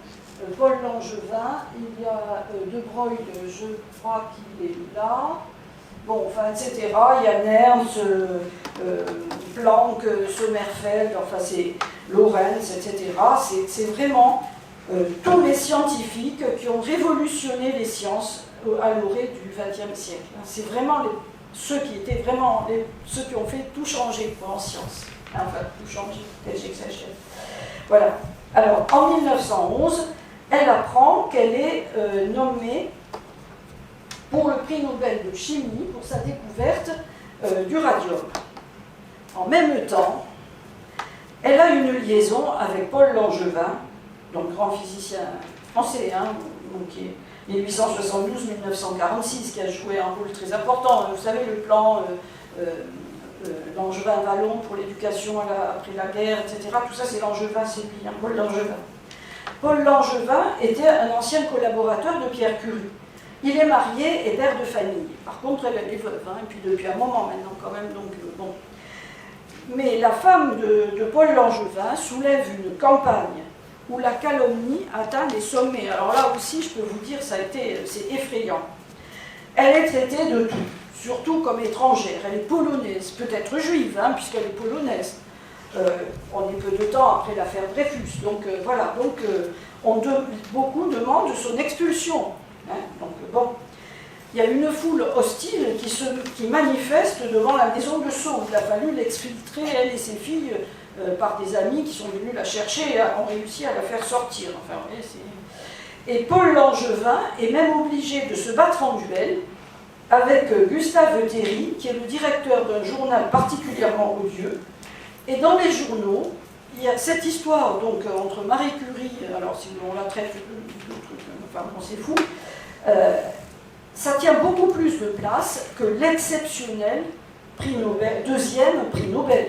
Paul Langevin, il y a De Broglie, je crois qu'il est là, bon, enfin, etc. Il y a Nernst, Planck, Sommerfeld, enfin c'est Lorentz, etc. C'est vraiment tous les scientifiques qui ont révolutionné les sciences à l'orée du XXe siècle. C'est vraiment ceux qui ont fait tout changer en sciences. Enfin, tout changer, peut-être j'exagère. Voilà. Alors, en 1911, elle apprend qu'elle est nommée pour le prix Nobel de chimie pour sa découverte du radium. En même temps, elle a une liaison avec Paul Langevin, donc grand physicien français, hein, donc, qui est 1872-1946, qui a joué un rôle très important. Vous savez, le plan Langevin-Vallon pour l'éducation après la guerre, etc. Tout ça, c'est Langevin, c'est lui, hein, Paul Langevin. Paul Langevin était un ancien collaborateur de Pierre Curie. Il est marié et père de famille. Par contre, elle est veuve, hein, et puis depuis un moment maintenant quand même, donc bon. Mais la femme de Paul Langevin soulève une campagne où la calomnie atteint les sommets. Alors là aussi, je peux vous dire, c'est effrayant. Elle est traitée de tout, surtout comme étrangère. Elle est polonaise, peut-être juive, hein, puisqu'elle est polonaise. On est peu de temps après l'affaire Dreyfus. Donc voilà, beaucoup demandent son expulsion. Hein, donc bon, il y a une foule hostile qui manifeste devant la maison de Sceaux. Il a fallu l'exfiltrer, elle et ses filles, par des amis qui sont venus la chercher et ont réussi à la faire sortir. Enfin, et Paul Langevin est même obligé de se battre en duel avec Gustave Théry, qui est le directeur d'un journal particulièrement odieux. Et dans les journaux, il y a cette histoire donc, entre Marie Curie, alors si on la traite de truc, enfin on s'est fou, ça tient beaucoup plus de place que l'exceptionnel prix Nobel, deuxième prix Nobel.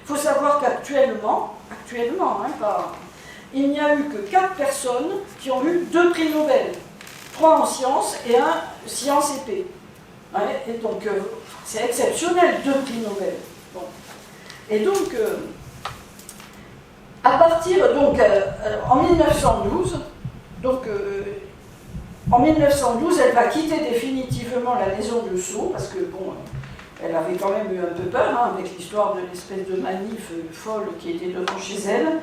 Il faut savoir qu'actuellement, il n'y a eu que 4 personnes qui ont eu 2 prix Nobel, 3 en sciences et 1 sciences et paix. Ouais, et donc c'est exceptionnel, 2 prix Nobel. Bon. Et donc, à partir, donc, en 1912, elle va quitter définitivement la maison de Sceaux, parce que, bon, elle avait quand même eu un peu peur, hein, avec l'histoire de l'espèce de manif folle qui était devant chez elle,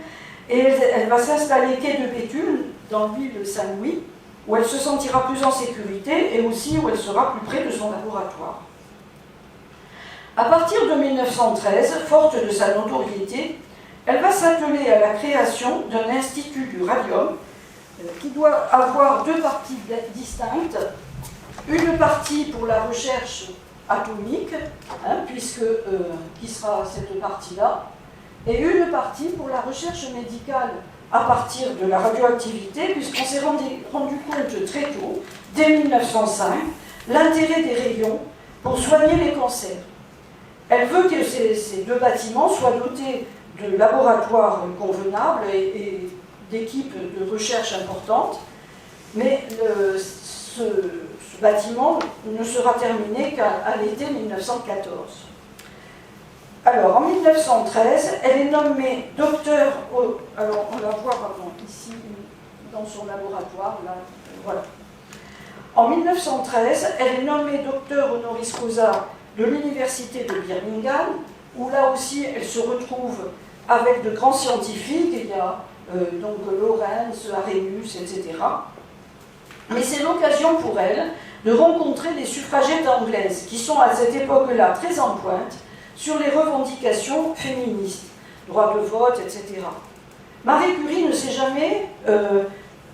et elle va s'installer quai de Béthune, dans l'île Saint-Louis, où elle se sentira plus en sécurité, et aussi où elle sera plus près de son laboratoire. À partir de 1913, forte de sa notoriété, elle va s'atteler à la création d'un institut du radium qui doit avoir 2 parties distinctes. Une partie pour la recherche atomique, hein, qui sera cette partie-là, et une partie pour la recherche médicale à partir de la radioactivité, puisqu'on s'est rendu compte très tôt, dès 1905, l'intérêt des rayons pour soigner les cancers. Elle veut que ces deux bâtiments soient dotés de laboratoires convenables et d'équipes de recherche importantes, mais ce bâtiment ne sera terminé qu'à l'été 1914. Alors, en 1913, elle est nommée docteur, alors on la voit ici dans son laboratoire, là, voilà. En 1913, elle est nommée docteur honoris causa de l'université de Birmingham, où là aussi elle se retrouve avec de grands scientifiques, il y a donc Lorentz, Arrhenius, etc. Mais c'est l'occasion pour elle de rencontrer les suffragettes anglaises, qui sont à cette époque-là très en pointe sur les revendications féministes, droit de vote, etc. Marie Curie ne s'est jamais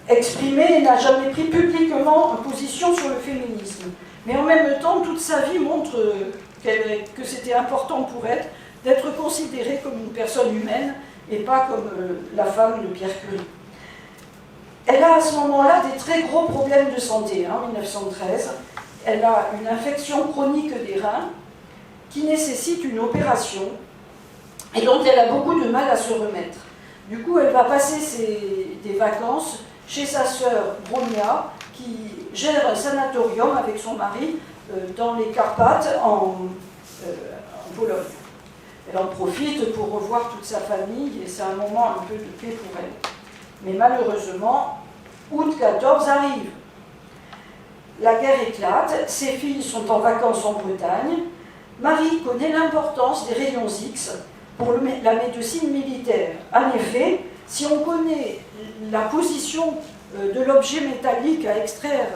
exprimée, n'a jamais pris publiquement position sur le féminisme. Mais en même temps, toute sa vie montre que c'était important pour elle d'être considérée comme une personne humaine et pas comme la femme de Pierre Curie. Elle a à ce moment-là des très gros problèmes de santé, en 1913. Elle a une infection chronique des reins qui nécessite une opération et dont elle a beaucoup de mal à se remettre. Du coup, elle va passer des vacances chez sa sœur Bronia, qui gère un sanatorium avec son mari dans les Carpates en Pologne. Elle en profite pour revoir toute sa famille et c'est un moment un peu de paix pour elle. Mais malheureusement, août 14 arrive. La guerre éclate, ses filles sont en vacances en Bretagne. Marie connaît l'importance des rayons X pour la médecine militaire. En effet, si on connaît la position de l'objet métallique à extraire,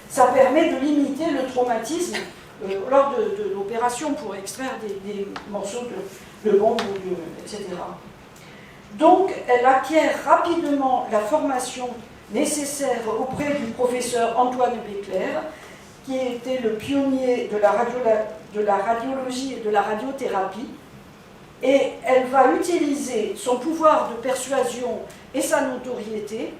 ça permet de limiter le traumatisme lors de l'opération pour extraire des morceaux de bombe, etc. Donc, elle acquiert rapidement la formation nécessaire auprès du professeur Antoine Béclair, qui était le pionnier de la radiologie et de la radiothérapie, et elle va utiliser son pouvoir de persuasion et sa notoriété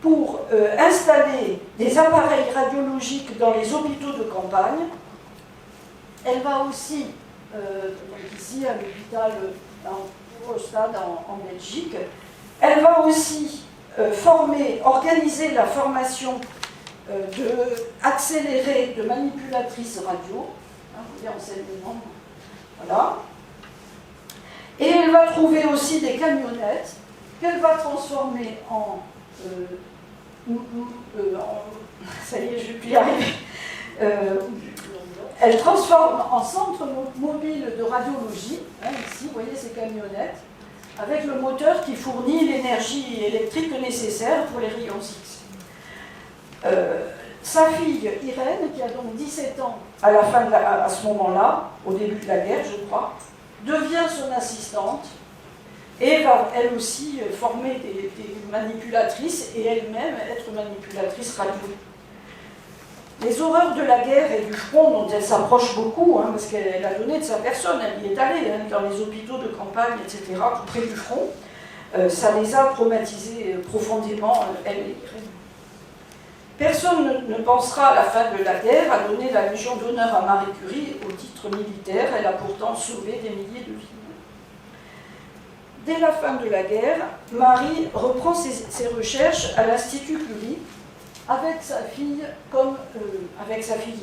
pour installer des appareils radiologiques dans les hôpitaux de campagne. Elle va aussi, ici à l'hôpital au stade en Belgique, elle va aussi organiser la formation accélérée de manipulatrices radio, vous voyez enseignement, voilà. Et elle va trouver aussi des camionnettes qu'elle va transformer ça y est, je ne vais plus y arriver. Elle transforme en centre mobile de radiologie, ici, vous voyez ces camionnettes, avec le moteur qui fournit l'énergie électrique nécessaire pour les rayons X. Sa fille Irène, qui a donc 17 ans à ce moment-là, au début de la guerre, je crois, devient son assistante et va elle aussi former des manipulatrices et elle-même être manipulatrice radio. Les horreurs de la guerre et du front dont elle s'approche beaucoup, parce qu'elle a donné de sa personne, elle y est allée, dans les hôpitaux de campagne, etc., tout près du front, ça les a traumatisés profondément, elle et Irène. Personne ne pensera à la fin de la guerre à donner la Légion d'honneur à Marie Curie au titre militaire, elle a pourtant sauvé des milliers de vies. Dès la fin de la guerre, Marie reprend ses recherches à l'Institut Curie, avec sa fille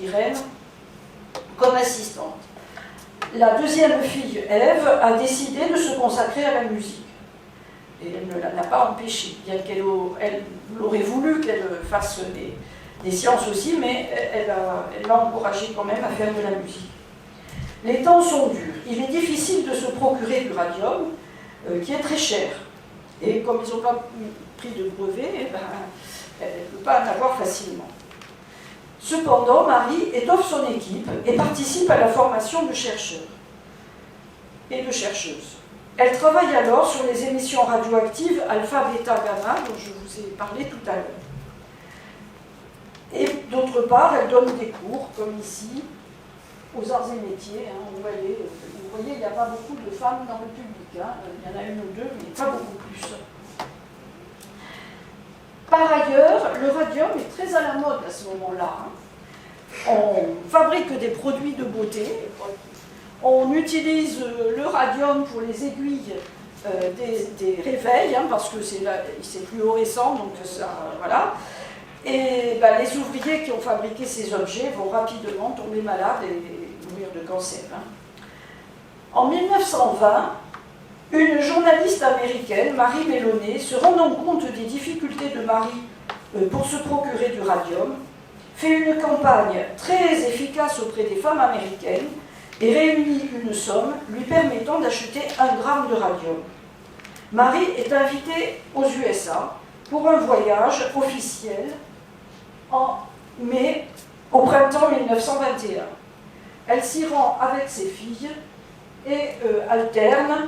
Irène comme assistante. La deuxième fille, Ève, a décidé de se consacrer à la musique. Et elle ne l'a pas empêchée, bien qu'elle aurait voulu qu'elle fasse des sciences aussi, mais elle l'a encouragée quand même à faire de la musique. Les temps sont durs. Il est difficile de se procurer du radium, qui est très cher. Et comme ils n'ont pas pris de brevet, elle ne peut pas en avoir facilement. Cependant, Marie étoffe son équipe et participe à la formation de chercheurs et de chercheuses. Elle travaille alors sur les émissions radioactives alpha, bêta, gamma, dont je vous ai parlé tout à l'heure. Et d'autre part, elle donne des cours, comme ici, aux arts et métiers. Hein, vous voyez, il n'y a pas beaucoup de femmes dans le public. Hein, il y en a une ou deux, mais pas beaucoup plus. Par ailleurs, le radium est très à la mode à ce moment-là. Hein. On fabrique des produits de beauté. On utilise le radium pour les aiguilles des réveils, hein, parce que c'est fluorescent, donc ça, voilà. Et ben, les ouvriers qui ont fabriqué ces objets vont rapidement tomber malades et mourir de cancer. Hein. En 1920, une journaliste américaine, Marie Mellonnet, se rendant compte des difficultés de Marie pour se procurer du radium, fait une campagne très efficace auprès des femmes américaines et réunit une somme lui permettant d'acheter 1 gramme de radium. Marie est invitée aux USA pour un voyage officiel en mai, au printemps 1921. Elle s'y rend avec ses filles et alterne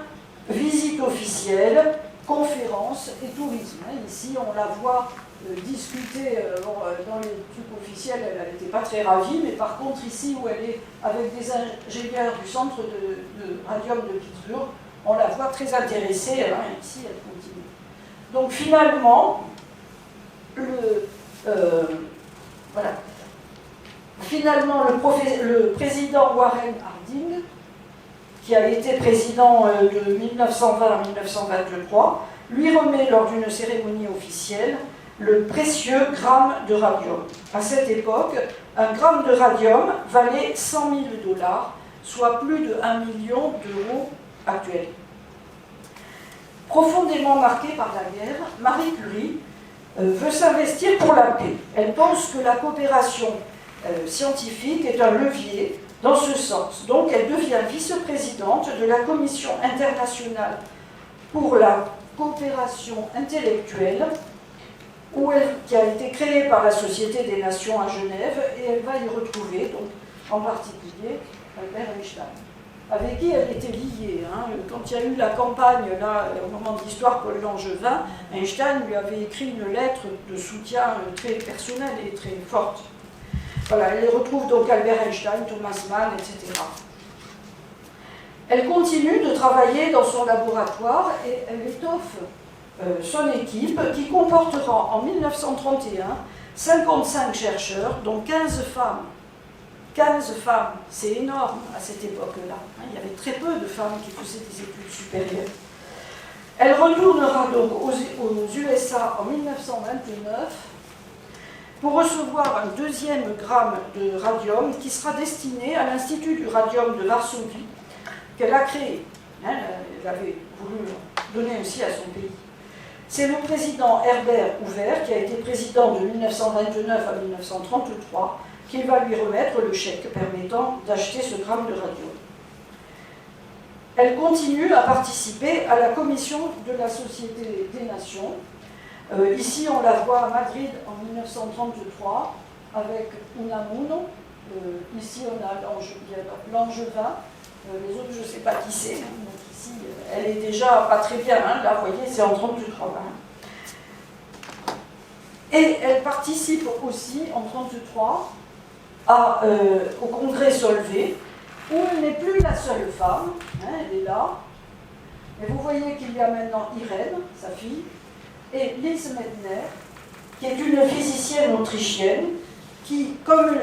visite officielle, conférences et tourisme. Ici, on la voit discuter dans les trucs officiels, elle n'était pas très ravie, mais par contre, ici où elle est avec des ingénieurs du centre de radium de Pittsburgh, on la voit très intéressée. Hein, ici, elle continue. Donc finalement, voilà. Finalement, le président Warren Harding, qui a été président de 1920 à 1923, lui remet lors d'une cérémonie officielle le précieux gramme de radium. À cette époque, un gramme de radium valait 100 000 $, soit plus de 1 million d'euros actuels. Profondément marquée par la guerre, Marie Curie veut s'investir pour la paix. Elle pense que la coopération scientifique est un levier dans ce sens. Donc elle devient vice-présidente de la Commission internationale pour la coopération intellectuelle, qui a été créée par la Société des Nations à Genève, et elle va y retrouver, donc, en particulier, Albert Einstein, avec qui elle était liée. Hein. Quand il y a eu la campagne, là, au moment de l'histoire Paul Langevin, Einstein lui avait écrit une lettre de soutien très personnelle et très forte. Voilà, elle retrouve donc Albert Einstein, Thomas Mann, etc. Elle continue de travailler dans son laboratoire et elle étoffe son équipe qui comportera en 1931 55 chercheurs, dont 15 femmes. 15 femmes, c'est énorme à cette époque-là. Il y avait très peu de femmes qui faisaient des études supérieures. Elle retournera donc aux USA en 1929 pour recevoir un 2e gramme de radium qui sera destiné à l'Institut du radium de Varsovie qu'elle a créé. Elle avait voulu donner aussi à son pays. C'est le président Herbert Hoover, qui a été président de 1929 à 1933, qui va lui remettre le chèque permettant d'acheter ce gramme de radium. Elle continue à participer à la commission de la Société des Nations. Ici, on la voit à Madrid en 1933 avec Unamuno. Ici, on a Langevin. Les autres, je ne sais pas qui c'est. Donc ici, elle est déjà pas très bien. Hein. Là, vous voyez, c'est en 1933. Hein. Et elle participe aussi en 1933 au congrès Solvay, où elle n'est plus la seule femme. Hein, elle est là. Et vous voyez qu'il y a maintenant Irène, sa fille, et Lise Meitner, qui est une physicienne autrichienne, qui, comme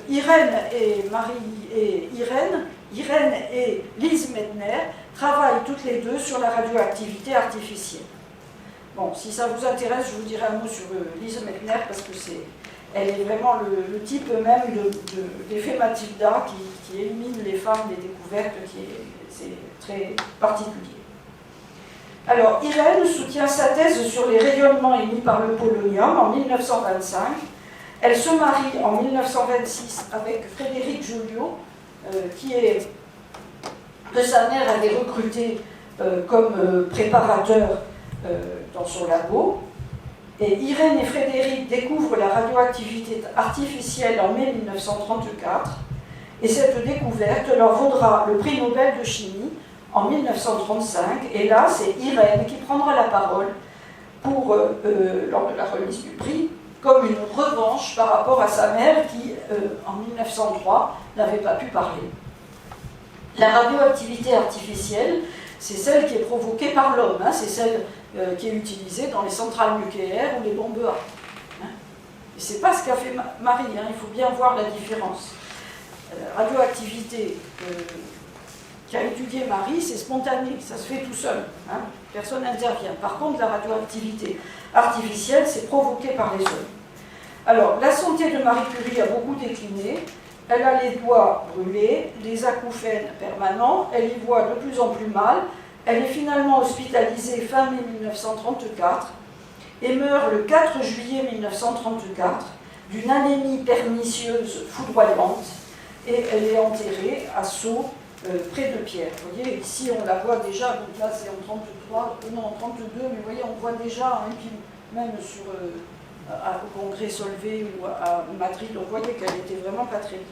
Irène et Lise Meitner, travaillent toutes les deux sur la radioactivité artificielle. Bon, si ça vous intéresse, je vous dirai un mot sur Lise Meitner, parce que elle est vraiment le type même d'effet Matilda qui élimine les femmes des découvertes, c'est très particulier. Alors, Irène soutient sa thèse sur les rayonnements émis par le polonium en 1925. Elle se marie en 1926 avec Frédéric Joliot, que sa mère avait recruté comme préparateur dans son labo. Et Irène et Frédéric découvrent la radioactivité artificielle en mai 1934, et cette découverte leur vaudra le prix Nobel de chimie en 1935, et là c'est Irène qui prendra la parole lors de la remise du prix comme une revanche par rapport à sa mère qui, en 1903, n'avait pas pu parler. La radioactivité artificielle, c'est celle qui est provoquée par l'homme, hein, c'est celle qui est utilisée dans les centrales nucléaires ou les bombes à. Hein. Et c'est pas ce qu'a fait Marie, hein, il faut bien voir la différence. La radioactivité qu'a étudié Marie, c'est spontané, ça se fait tout seul, hein, personne n'intervient. Par contre, la radioactivité artificielle, c'est provoqué par les hommes. Alors, la santé de Marie Curie a beaucoup décliné. Elle a les doigts brûlés, les acouphènes permanents, elle y voit de plus en plus mal. Elle est finalement hospitalisée fin mai 1934 et meurt le 4 juillet 1934 d'une anémie pernicieuse foudroyante et elle est enterrée à Sceaux, près de Pierre. Vous voyez, ici on la voit déjà, donc là c'est en 33, non en 32, mais vous voyez, on voit déjà, hein, puis même sur, au congrès Solvay ou à Madrid, on voyait qu'elle était vraiment pas très bien.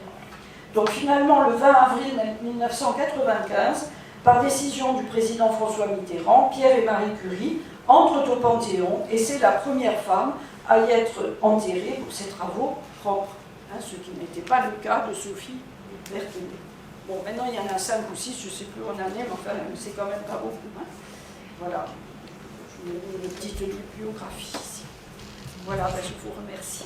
Donc finalement, le 20 avril 1995, par décision du président François Mitterrand, Pierre et Marie Curie entrent au Panthéon et c'est la première femme à y être enterrée pour ses travaux propres, hein, ce qui n'était pas le cas de Sophie Berthelot. Bon, maintenant il y en a 5 ou 6, je ne sais plus où on en est, mais enfin, c'est quand même pas beaucoup. Hein. Voilà, je vous ai mis une petite bibliographie ici. Voilà, ben, je vous remercie.